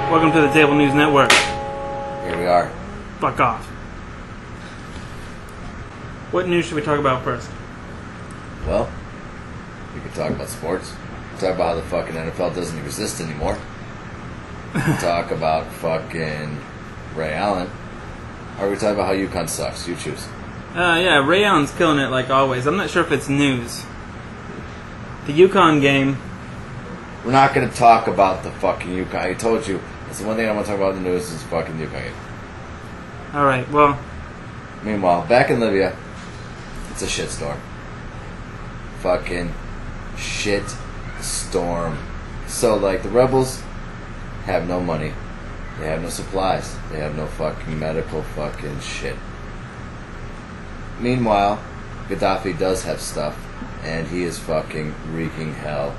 Welcome to the Table News Network. Here we are. Fuck off. What news should we talk about first? Well, we could talk about sports. Talk about how the fucking NFL doesn't even exist anymore. Talk about fucking Ray Allen. Or we talk about how UConn sucks. You choose. Yeah, Ray Allen's killing it like always. I'm not sure if it's news. The UConn game. We're not going to talk about the fucking UConn. I told you. That's the one thing I want to talk about in the news is the fucking UConn game. Alright, well. Meanwhile, back in Libya, it's a shitstorm. Fucking shit storm. So, like, the rebels have no money. They have no supplies. They have no fucking medical fucking shit. Meanwhile, Gadafi does have stuff, and he is fucking wreaking hell.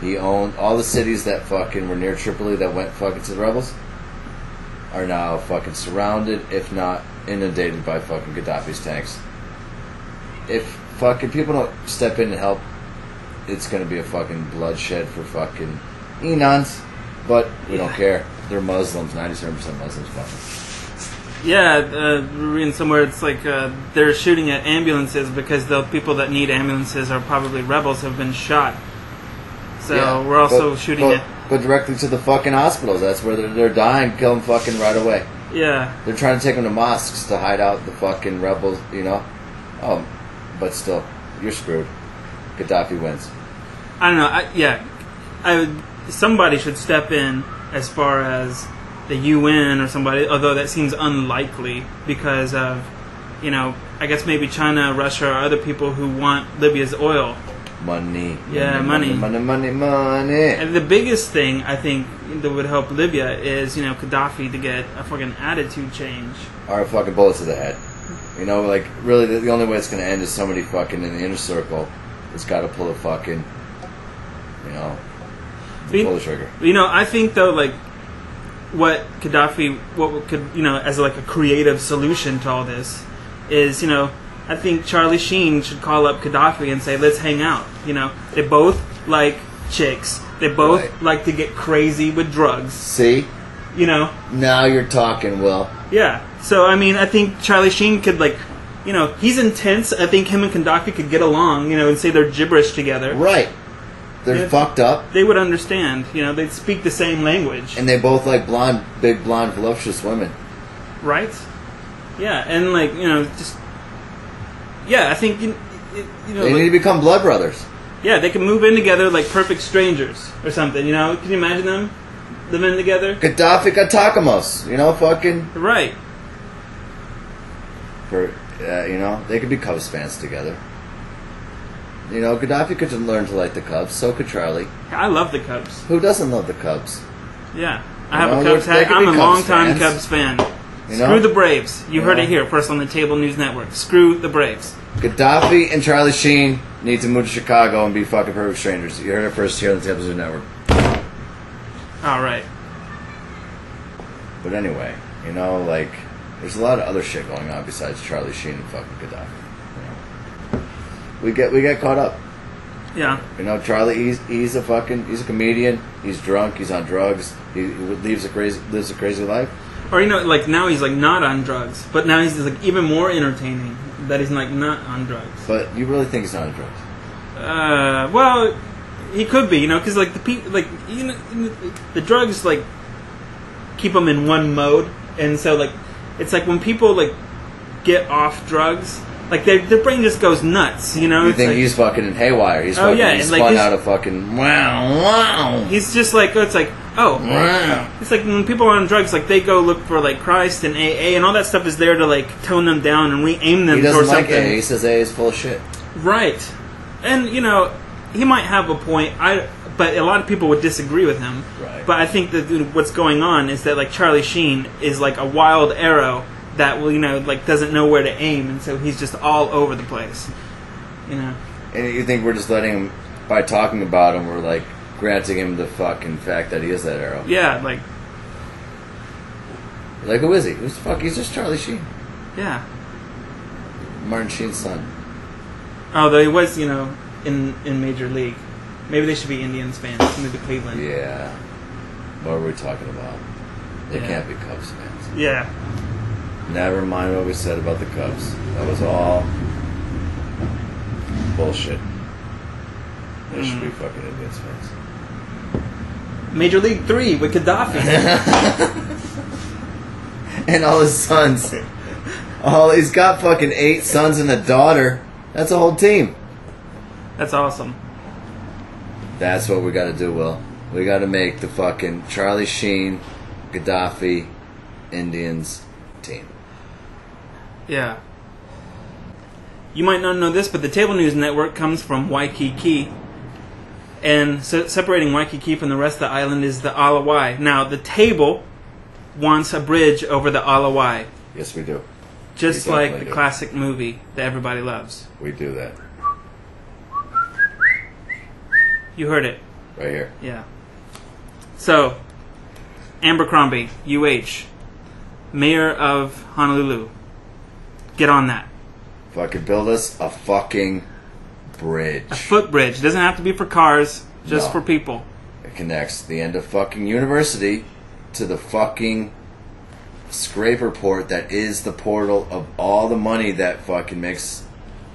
He owned all the cities that fucking were near Tripoli that went fucking to the rebels are now fucking surrounded, if not inundated by fucking Gaddafi's tanks. If fucking people don't step in and help, it's gonna be a fucking bloodshed for fucking Enons. But we don't care. They're Muslims, 97% Muslims fucking. Yeah, reading somewhere it's like they're shooting at ambulances because the people that need ambulances are probably rebels who have been shot. So yeah, we're also shooting at... Go directly to the fucking hospitals. That's where they're dying. Kill them fucking right away. Yeah. They're trying to take them to mosques to hide out the fucking rebels, you know? But still, you're screwed. Gaddafi wins. I don't know. Somebody should step in as far as the UN or somebody, although that seems unlikely because of, I guess maybe China, Russia, or other people who want Libya's oil. Money. Yeah, money. And the biggest thing, I think, that would help Libya is, Gaddafi to get a fucking attitude change. Or a fucking bullet to the head. Really, the only way it's going to end is somebody fucking in the inner circle has got to pull a fucking, pull the trigger. I think, though, what could, as like a creative solution to all this is, I think Charlie Sheen should call up Gadafi and say, let's hang out. They both like chicks. They both like to get crazy with drugs. See? Now you're talking, Will. Yeah. So, I think Charlie Sheen could, he's intense. I think him and Gaddafi could get along, and say they're gibberish together. Right. They're fucked up. They would understand. They'd speak the same language. And they both like big blonde, voluptuous women. Right? Yeah, and just... Yeah, I think, they need to become blood brothers. Yeah, they can move in together like perfect strangers or something, Can you imagine them living together? Gaddafi Katakamos, fucking... Right. They could be Cubs fans together. Gaddafi could learn to like the Cubs. So could Charlie. I love the Cubs. Who doesn't love the Cubs? Yeah. I have a Cubs hat. I'm a long-time Cubs fan. Screw the Braves. You heard it here first on the Table News Network. Screw the Braves. Gaddafi and Charlie Sheen need to move to Chicago and be fucking perfect strangers. You heard it first here on the Table News Network. All right. But anyway, there's a lot of other shit going on besides Charlie Sheen and fucking Gaddafi. We get caught up. Yeah. Charlie, he's a comedian. He's drunk. He's on drugs. He lives a crazy life. Or now he's not on drugs, but now he's even more entertaining that he's not on drugs. But you really think he's not on drugs? Well, he could be, because the people the drugs keep him in one mode, and so it's when people get off drugs. Their brain just goes nuts, You think he's fucking in haywire. He's he's spun out of fucking wow. He's just it's wow. It's when people are on drugs, they go look for Christ and AA and all that stuff is there to tone them down and re-aim them. He doesn't like something. AA. He says AA is full of shit. Right. And, he might have a point, but a lot of people would disagree with him. Right. But I think that what's going on is that Charlie Sheen is a wild arrow that will, doesn't know where to aim, and so he's just all over the place, And you think we're just letting him, by talking about him, we're granting him the fucking fact that he is that arrow? Yeah, who is he? Who's the fuck? He's just Charlie Sheen. Yeah. Martin Sheen's son. Oh, though he was, in Major League. Maybe they should be Indians fans. Maybe Cleveland. Yeah. What were we talking about? They can't be Cubs fans. Yeah. Never mind what we said about the Cubs. That was all bullshit. They should be fucking Indians fans. Major League 3 with Gadafi. And all his sons. He's got fucking 8 sons and a daughter. That's a whole team. That's awesome. That's what we gotta do, Will. We gotta make the fucking Charlie Sheen, Gadafi, Indians team. Yeah. You might not know this, but the Table News Network comes from Waikiki. And separating Waikiki from the rest of the island is the Alawai. Now, the Table wants a bridge over the Alawai. Yes, we do. Just like the classic movie that everybody loves. We do that. You heard it. Right here. Yeah. So, Abercrombie, UH, Mayor of Honolulu. Get on that. Fucking build us a fucking bridge. A footbridge. It doesn't have to be for cars, just for people. It connects the end of fucking University to the fucking scraper port that is the portal of all the money that fucking makes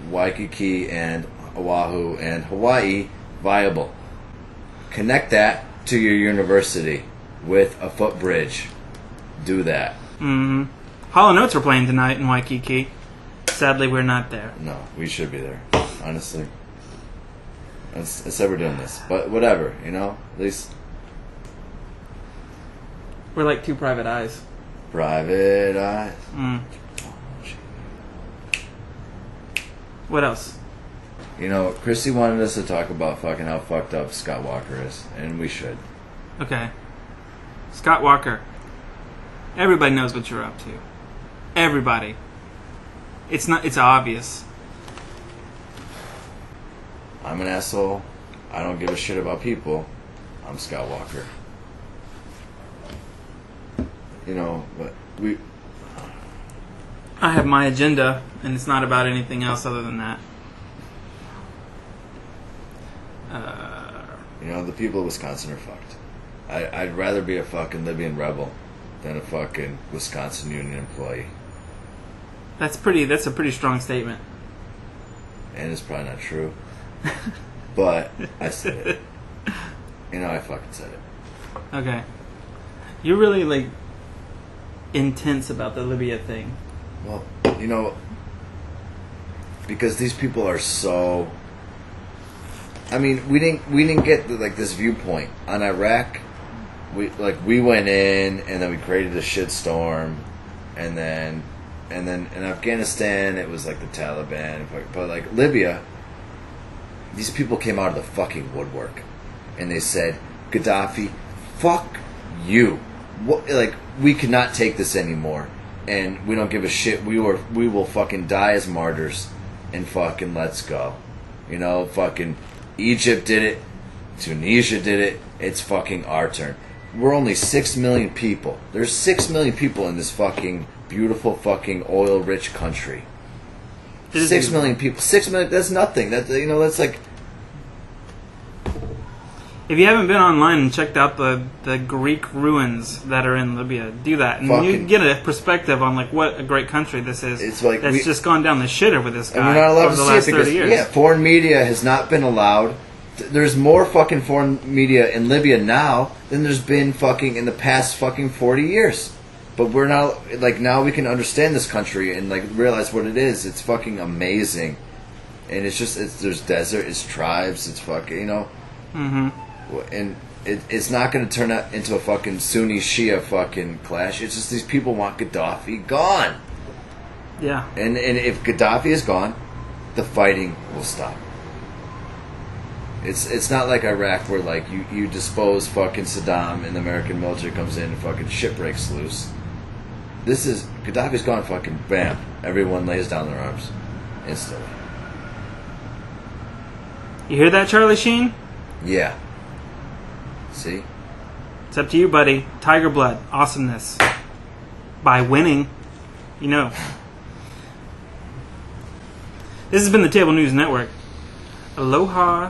Waikiki and Oahu and Hawaii viable. Connect that to your university with a footbridge. Do that. Mm-hmm. Hall & Oates are playing tonight in Waikiki. Sadly, we're not there. No, we should be there. Honestly. I said we're doing this. But whatever, you know? At least... We're like 2 private eyes. Private eyes. Mm. What else? You know, Chrissy wanted us to talk about fucking how fucked up Scott Walker is. And we should. Okay. Scott Walker. Everybody knows what you're up to. Everybody. It's obvious. I'm an asshole. I don't give a shit about people. I'm Scott Walker. You know, but I have my agenda, and it's not about anything else other than that. You know, the people of Wisconsin are fucked. I'd rather be a fucking Libyan rebel than a fucking Wisconsin union employee. That's a pretty strong statement. And it's probably not true. But I said it. You know, I fucking said it. Okay. You're really, like, intense about the Libya thing. Well, you know, because these people are so... I mean, we didn't get like this viewpoint on Iraq. We went in and then we created a shitstorm, and then in Afghanistan it was like the Taliban, but like Libya, these people came out of the fucking woodwork, and they said, Gaddafi, fuck you. What, like, we cannot take this anymore, and we don't give a shit. We will fucking die as martyrs, and fucking let's go. You know, fucking Egypt did it, Tunisia did it. It's fucking our turn. We're only 6 million people. There's 6 million people in this fucking beautiful fucking oil-rich country. 6 million people. 6 million. That's nothing. That's like. If you haven't been online and checked out the Greek ruins that are in Libya, do that, and you get a perspective on like what a great country this is. It's like that's just gone down the shitter with this guy. And we're not allowed over to the see last it because 30 years. yeah, foreign media has not been allowed. There's more fucking foreign media in Libya now than there's been fucking in the past fucking 40 years. But we're not, like, now we can understand this country and like realize what it is. It's fucking amazing, and it's just there's desert, it's tribes, it's fucking, you know. Mm-hmm. And it's not going to turn out into a fucking Sunni Shia fucking clash. It's just these people want Gaddafi gone. Yeah. And if Gaddafi is gone, the fighting will stop. It's not like Iraq where like you dispose fucking Saddam and the American military comes in and fucking shit breaks loose. This is Gaddafi's gone, fucking bam. Everyone lays down their arms instantly. You hear that, Charlie Sheen? Yeah. See? It's up to you, buddy. Tiger blood, awesomeness. By winning, you know. This has been the Table News Network. Aloha.